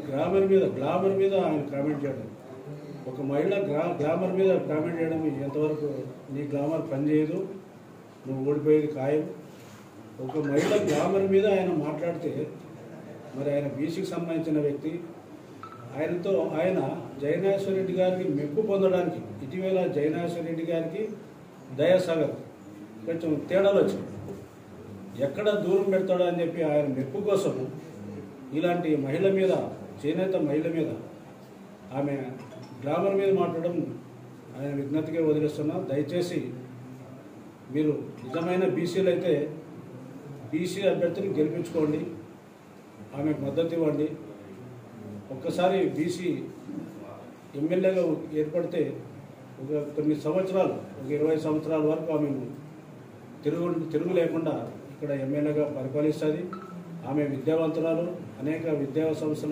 Glamour మీద ఆయన comment చేయడం, ఒక మహిళ గ్లామర్ మీద కామెంట్ చేయడం ఎంతవరకు నీ గ్లామర్ పనిచేయదు, నువ్వు ఓడిపోయేది ఖాయం. ఒక మహిళ గ్లామర్ మీద ఆయన మాట్లాడితే మరి ఆయన బీసీకి సంబంధించిన వ్యక్తి, ఆయన జయనాశ్వర రెడ్డి గారికి మెప్పు పొందడానికి ఇటీవల జయనాశ్వర రెడ్డి గారికి దయాసాగర్ కొంచెం తేడాలు వచ్చింది. ఎక్కడ దూరం పెడతాడో అని చెప్పి ఆయన మెప్పు కోసం ఇలాంటి మహిళ మీద, చేనేత మహిళ మీద ఆమె గ్లామర్ మీద మాట్లాడడం ఆయన విజ్ఞతగా వదిలేస్తున్నా. దయచేసి మీరు నిజమైన బీసీలు అయితే బీసీ అభ్యర్థిని గెలిపించుకోండి, ఆమెకు మద్దతు ఇవ్వండి. ఒక్కసారి బీసీ ఎమ్మెల్యేగా ఏర్పడితే కొన్ని సంవత్సరాలు, 20 సంవత్సరాల వరకు ఆమె తిరుగు లేకుండా ఇక్కడ ఎమ్మెల్యేగా పరిపాలిస్తుంది. ఆమె విద్యావంతురాలు, అనేక విద్యా సంస్థలు